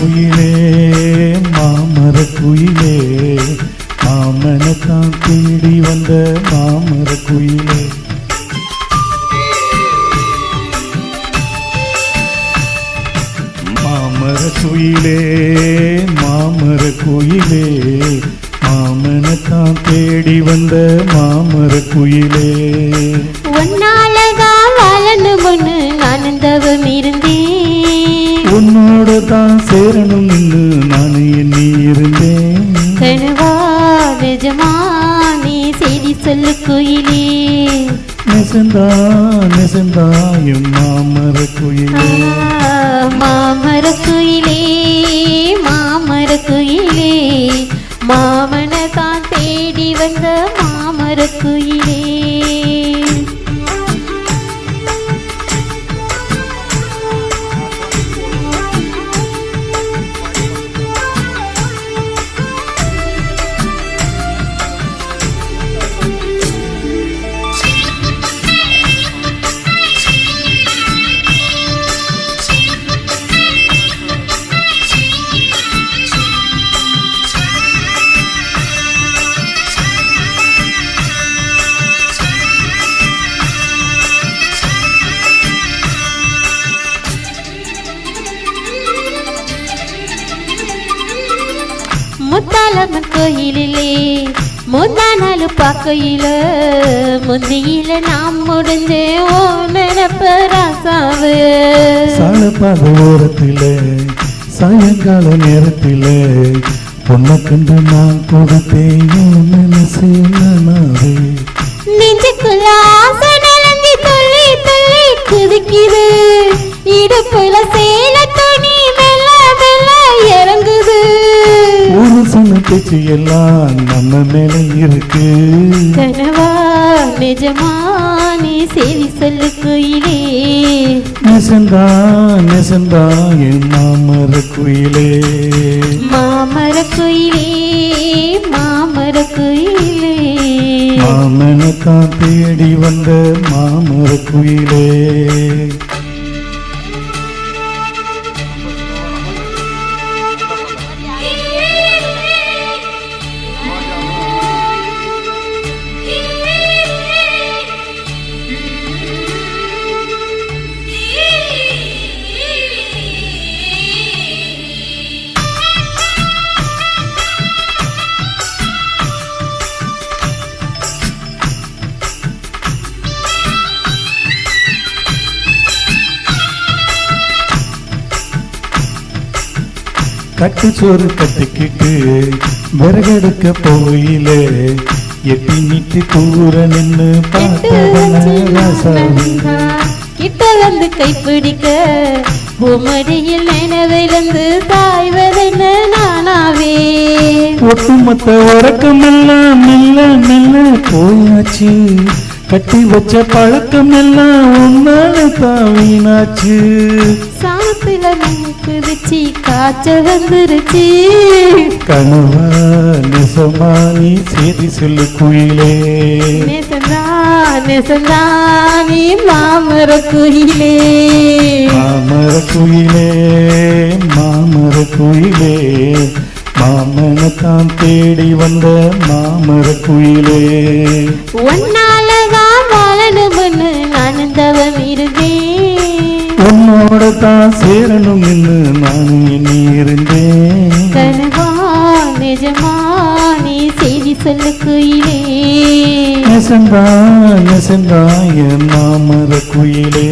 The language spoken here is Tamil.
குயிலே மாமர குயிலே மாமனத்தான் தேடி வந்த மாமர குயிலே. மாமர குயிலே மாமர குயிலே மாமனத்தான் தேடி வந்த மாமர குயிலே. உன்னாலதான் வாழணும்னு நான் தவம் இருந்தேன், உன்னோட தான் சேரணும் நான் எண்ணி இருந்தேன். கனவா நிஜமா நீ செய்தி சொல்லு குயிலே. நெசந்தா நெசந்தா என் மாமர குயிலே. மாமர குயிலே மாமர குயிலே மாமனை தான் தேடி வந்த மாமர குயிலே. முத்தாலம்மன் கோயிலிலே முந்தா நாள் பார்க்கையில முந்தியில நாம் முடிஞ்சே ஓ நினப்ப ராசாவு. சாலப்பாத ஓரத்தில சாயங்கால நேரத்தில பொண்ணை கண்டு நான் கொடுத்தேன் மனசு நானாவே. நெஞ்சுக்குள்ள ஆசை நலஞ்சி துள்ளி துள்ளி குதிக்குது, இடுப்புல சேல துணி மெல்ல மெல்ல இறங்குது. ஒரு சொன்ன பேச்சு எல்லாம் நம்ம மேல இருக்கு. கனவா நிஜமா நீ செய்தி சொல்லு குயிலே. நெசந்தா நெசந்தா என் மாமர குயிலே. மாமர குயிலே மாமர குயிலே மாமனத்தான் தேடி வந்த மாமர குயிலே. கட்டுச்சோறு கட்டிக்கிட்டு விறகெடுக்க போயிலே எட்டி நீட்டு கூற நின்று கிட்ட வந்து கைப்பிடிக்க பூமடியில் நினைவிலிருந்து தாய்வதென்ன நானாவே. ஒட்டுமொத்த உறக்கமெல்லாம் மெல்ல மெல்ல போயாச்சு, கட்டி வச்ச பழக்கம் எல்லாம் உன்னால தான் வீணாச்சு. சாப்பில குதிச்சு காய்ச்ச வந்துருச்சு. கனவா நெசமா நீ செய்தி சொல்லு குயிலே. நெசந்தா நெசந்தா நீ மாமர குயிலே. மாமர குயிலே மாமர குயிலே மாமனத்தான் தேடி வந்த மாமர குயிலே. உன்னாலதான் வாழணும்னு நான் தவம் இருந்தேன், உன்னோட தான் சேரணும் நான் எண்ணி இருந்தேன். கனவா நிஜமா நீ செய்தி சொல்லு குயிலே. நெசந்தா நெசந்தா என் மாமர குயிலே.